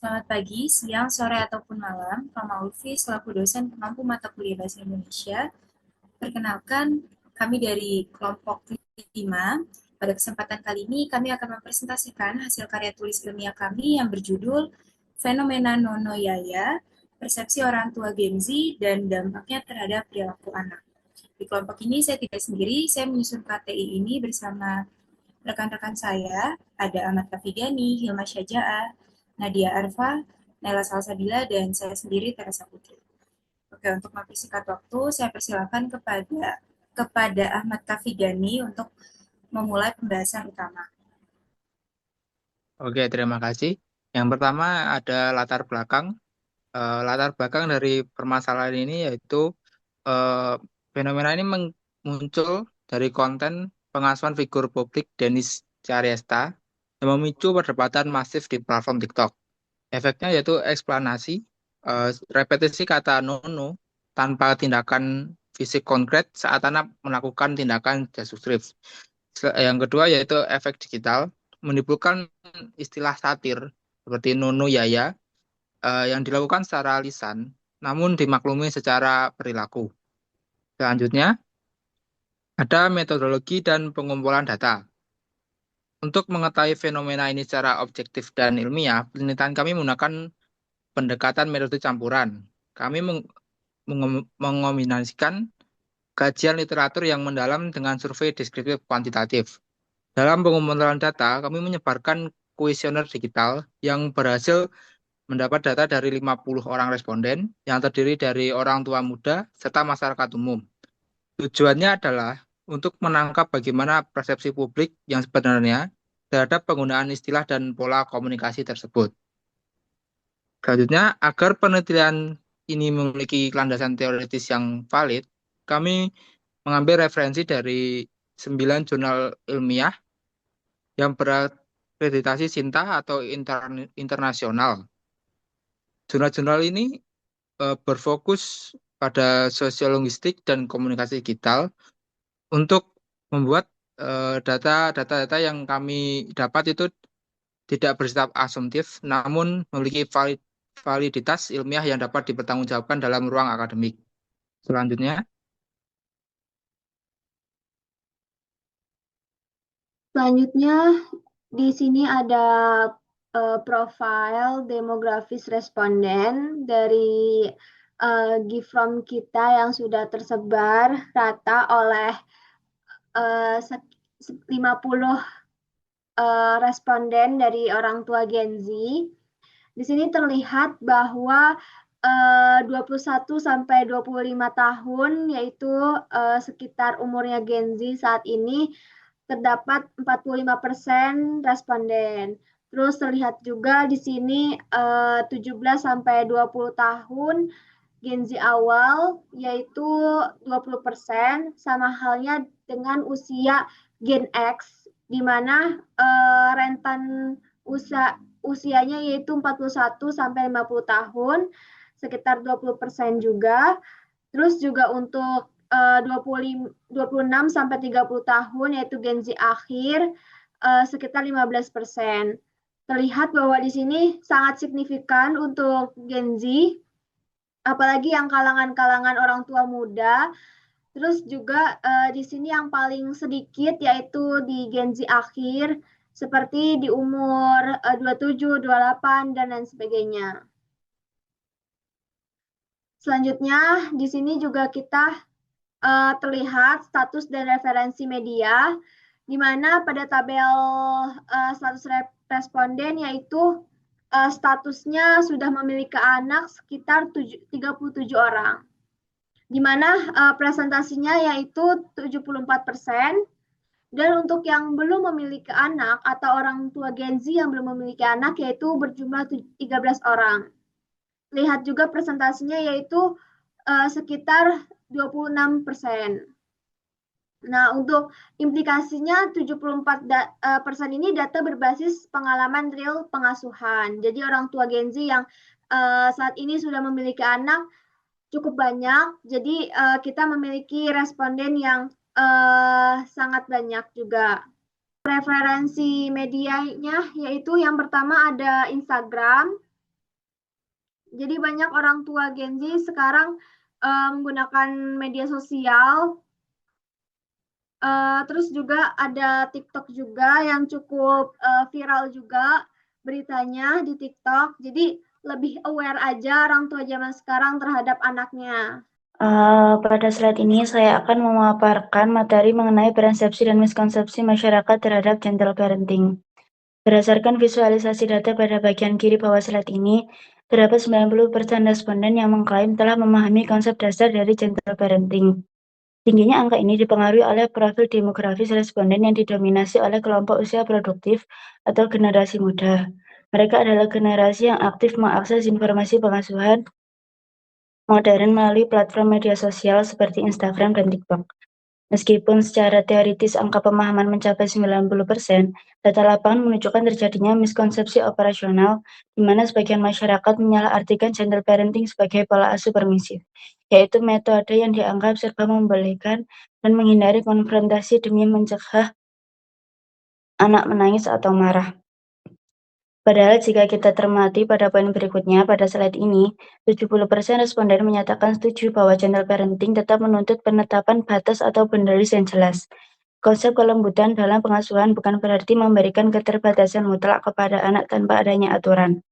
Selamat pagi, siang, sore, ataupun malam. Roma Ulfi selaku dosen pemampu mata kuliah Bahasa Indonesia. Perkenalkan, kami dari kelompok 5. Pada kesempatan kali ini, kami akan mempresentasikan hasil karya tulis ilmiah kami yang berjudul Fenomena Nono Yaya, Persepsi Orang Tua Gen Z, dan Dampaknya Terhadap Perilaku Anak. Di kelompok ini saya tidak sendiri, saya menyusun KTI ini bersama rekan-rekan saya, ada Ahmad Kafigani, Hilma Syaja'ah, Nadia Arfa, Naila Salsabila, dan saya sendiri Teresa Putri. Oke, untuk mempersingkat waktu, saya persilakan kepada Ahmad Kafigani untuk memulai pembahasan utama. Oke, terima kasih. Yang pertama ada latar belakang. Latar belakang dari permasalahan ini yaitu eh, fenomena ini muncul dari konten pengasuhan figur publik Denis Syariesta yang memicu perdebatan masif di platform TikTok. Efeknya yaitu eksplanasi, repetisi kata nono tanpa tindakan fisik konkret saat anak melakukan tindakan destruktif. Yang kedua yaitu efek digital, menimbulkan istilah satir seperti nono yaya yang dilakukan secara lisan, namun dimaklumi secara perilaku. Selanjutnya, ada metodologi dan pengumpulan data. Untuk mengetahui fenomena ini secara objektif dan ilmiah, penelitian kami menggunakan pendekatan metode campuran. Kami mengombinasikan kajian literatur yang mendalam dengan survei deskriptif kuantitatif. Dalam pengumpulan data, kami menyebarkan kuesioner digital yang berhasil mendapat data dari 50 orang responden yang terdiri dari orang tua muda serta masyarakat umum. Tujuannya adalah untuk menangkap bagaimana persepsi publik yang sebenarnya terhadap penggunaan istilah dan pola komunikasi tersebut. Selanjutnya, agar penelitian ini memiliki landasan teoritis yang valid, kami mengambil referensi dari 9 jurnal ilmiah yang berakreditasi SINTA atau internasional. Jurnal-jurnal ini berfokus pada sosiologistik dan komunikasi digital untuk membuat data-data yang kami dapat itu tidak bersifat asumtif, namun memiliki validitas ilmiah yang dapat dipertanggungjawabkan dalam ruang akademik. Selanjutnya, Selanjutnya, di sini ada profil demografis responden dari give from kita yang sudah tersebar rata oleh 50 responden dari orang tua Gen Z. Di sini terlihat bahwa 21 sampai 25 tahun, yaitu sekitar umurnya Gen Z saat ini, terdapat 45% responden. Terus terlihat juga di sini 17 sampai 20 tahun Gen Z awal, yaitu 20%, sama halnya dengan usia Gen X, di mana rentan usianya yaitu 41 sampai 50 tahun, sekitar 20% juga. Terus juga untuk 26 sampai 30 tahun yaitu Gen Z akhir sekitar 15%. Terlihat bahwa di sini sangat signifikan untuk Gen Z, apalagi yang kalangan-kalangan orang tua muda. Terus juga di sini yang paling sedikit yaitu di Gen Z akhir, seperti di umur 27, 28, dan lain sebagainya. Selanjutnya, di sini juga kita terlihat status dan referensi media, di mana pada tabel status responden yaitu statusnya sudah memiliki anak sekitar 37 orang, di mana presentasinya yaitu 74%. Dan untuk yang belum memiliki anak atau orang tua Gen Z yang belum memiliki anak yaitu berjumlah 13 orang. Lihat juga presentasinya yaitu sekitar 26%. Nah, untuk implikasinya 74% ini data berbasis pengalaman real pengasuhan. Jadi orang tua Gen Z yang saat ini sudah memiliki anak cukup banyak. Jadi kita memiliki responden yang sangat banyak juga. Preferensi medianya yaitu yang pertama ada Instagram, Jadi banyak orang tua Gen Z sekarang menggunakan media sosial. Terus juga ada TikTok juga yang cukup viral juga beritanya di TikTok. Jadi lebih aware aja orang tua zaman sekarang terhadap anaknya. Pada slide ini saya akan memaparkan materi mengenai persepsi dan miskonsepsi masyarakat terhadap gentle parenting. Berdasarkan visualisasi data pada bagian kiri bawah slide ini, terdapat 90% responden yang mengklaim telah memahami konsep dasar dari gentle parenting. Tingginya angka ini dipengaruhi oleh profil demografis responden yang didominasi oleh kelompok usia produktif atau generasi muda. Mereka adalah generasi yang aktif mengakses informasi pengasuhan modern melalui platform media sosial seperti Instagram dan TikTok. Meskipun secara teoritis angka pemahaman mencapai 90%, data lapangan menunjukkan terjadinya miskonsepsi operasional, di mana sebagian masyarakat menyalahartikan gentle parenting sebagai pola asuh permisif, yaitu metode yang dianggap serba membolehkan dan menghindari konfrontasi demi mencegah anak menangis atau marah. Padahal jika kita cermati pada poin berikutnya pada slide ini, 70% responden menyatakan setuju bahwa gentle parenting tetap menuntut penetapan batas atau boundaries yang jelas. Konsep kelembutan dalam pengasuhan bukan berarti memberikan keterbatasan mutlak kepada anak tanpa adanya aturan.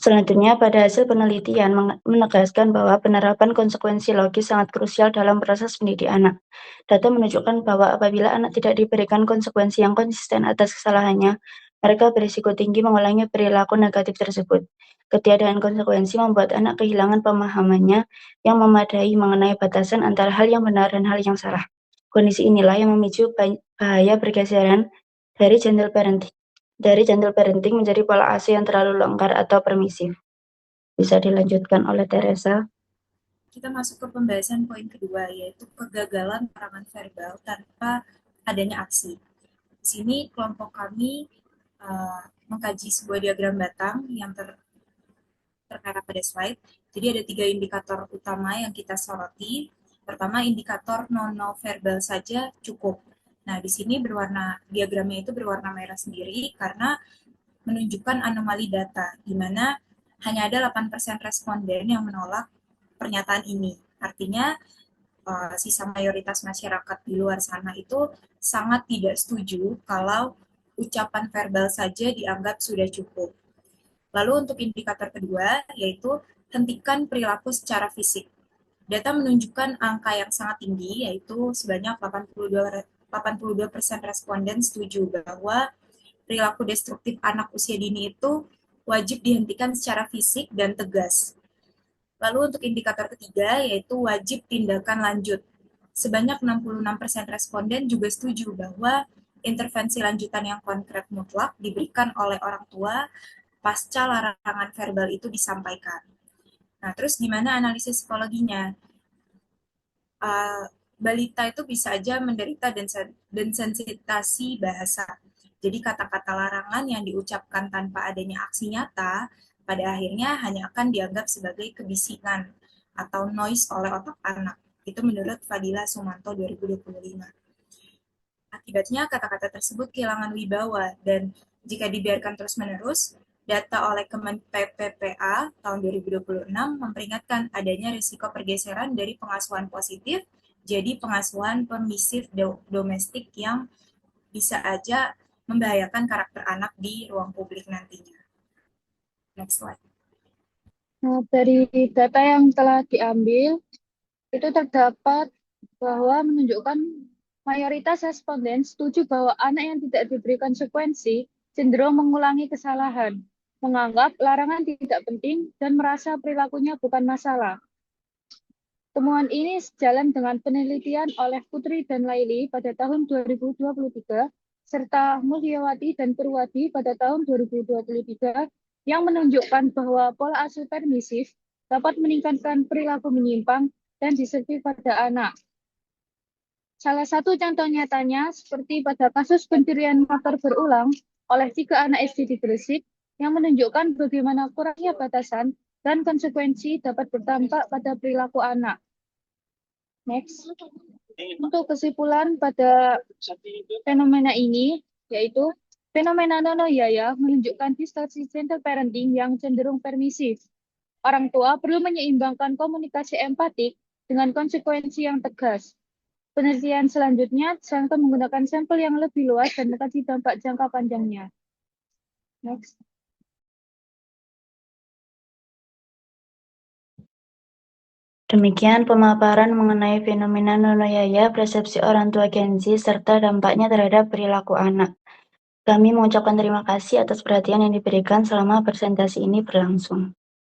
Selanjutnya, pada hasil penelitian menegaskan bahwa penerapan konsekuensi logis sangat krusial dalam proses mendidik anak. Data menunjukkan bahwa apabila anak tidak diberikan konsekuensi yang konsisten atas kesalahannya, mereka berisiko tinggi mengulangi perilaku negatif tersebut. Ketiadaan konsekuensi membuat anak kehilangan pemahamannya yang memadai mengenai batasan antara hal yang benar dan hal yang salah. Kondisi inilah yang memicu bahaya pergeseran dari gentle parenting menjadi pola asuh yang terlalu longgar atau permisif. Bisa dilanjutkan oleh Teresa. Kita masuk ke pembahasan poin kedua, yaitu kegagalan larangan verbal tanpa adanya aksi. Di sini kelompok kami mengkaji sebuah diagram batang yang tertera pada slide. Jadi ada 3 indikator utama yang kita soroti. Pertama, indikator non-verbal saja cukup. Nah, di sini diagramnya itu berwarna merah sendiri karena menunjukkan anomali data, di mana hanya ada 8% responden yang menolak pernyataan ini. Artinya, sisa mayoritas masyarakat di luar sana itu sangat tidak setuju kalau ucapan verbal saja dianggap sudah cukup. Lalu untuk indikator kedua, yaitu hentikan perilaku secara fisik. Data menunjukkan angka yang sangat tinggi, yaitu sebanyak 82% responden setuju bahwa perilaku destruktif anak usia dini itu wajib dihentikan secara fisik dan tegas. Lalu untuk indikator ketiga, yaitu wajib tindakan lanjut. Sebanyak 66% responden juga setuju bahwa intervensi lanjutan yang konkret mutlak diberikan oleh orang tua pasca larangan verbal itu disampaikan. Nah, terus gimana analisis psikologinya? Balita itu bisa aja menderita desensitasi bahasa. Jadi kata-kata larangan yang diucapkan tanpa adanya aksi nyata, pada akhirnya hanya akan dianggap sebagai kebisikan atau noise oleh otak anak. Itu menurut Fadila Sumanto 2025. Akibatnya kata-kata tersebut kehilangan wibawa dan jika dibiarkan terus-menerus, data oleh Kemen PPPA tahun 2026 memperingatkan adanya risiko pergeseran dari pengasuhan positif jadi pengasuhan permisif domestik yang bisa aja membahayakan karakter anak di ruang publik nantinya. Next slide. Nah, dari data yang telah diambil, itu terdapat bahwa menunjukkan mayoritas responden setuju bahwa anak yang tidak diberi konsekuensi cenderung mengulangi kesalahan, menganggap larangan tidak penting, dan merasa perilakunya bukan masalah. Temuan ini sejalan dengan penelitian oleh Putri dan Laili pada tahun 2023, serta Mulyawati dan Purwadi pada tahun 2023, yang menunjukkan bahwa pola asuh permisif dapat meningkatkan perilaku menyimpang dan disertif pada anak. Salah satu contoh nyatanya seperti pada kasus pencurian motor berulang oleh 3 anak SD di Gresik yang menunjukkan bagaimana kurangnya batasan dan konsekuensi dapat berdampak pada perilaku anak. Next. Untuk kesimpulan pada fenomena ini, yaitu fenomena nono yaya menunjukkan distorsi gentle parenting yang cenderung permisif. orang tua perlu menyeimbangkan komunikasi empatik dengan konsekuensi yang tegas. Penelitian selanjutnya disarankan menggunakan sampel yang lebih luas dan mengkaji dampak jangka panjangnya. Next. Demikian pemaparan mengenai fenomena nonoyaya, persepsi orang tua Gen Z, serta dampaknya terhadap perilaku anak. Kami mengucapkan terima kasih atas perhatian yang diberikan selama presentasi ini berlangsung.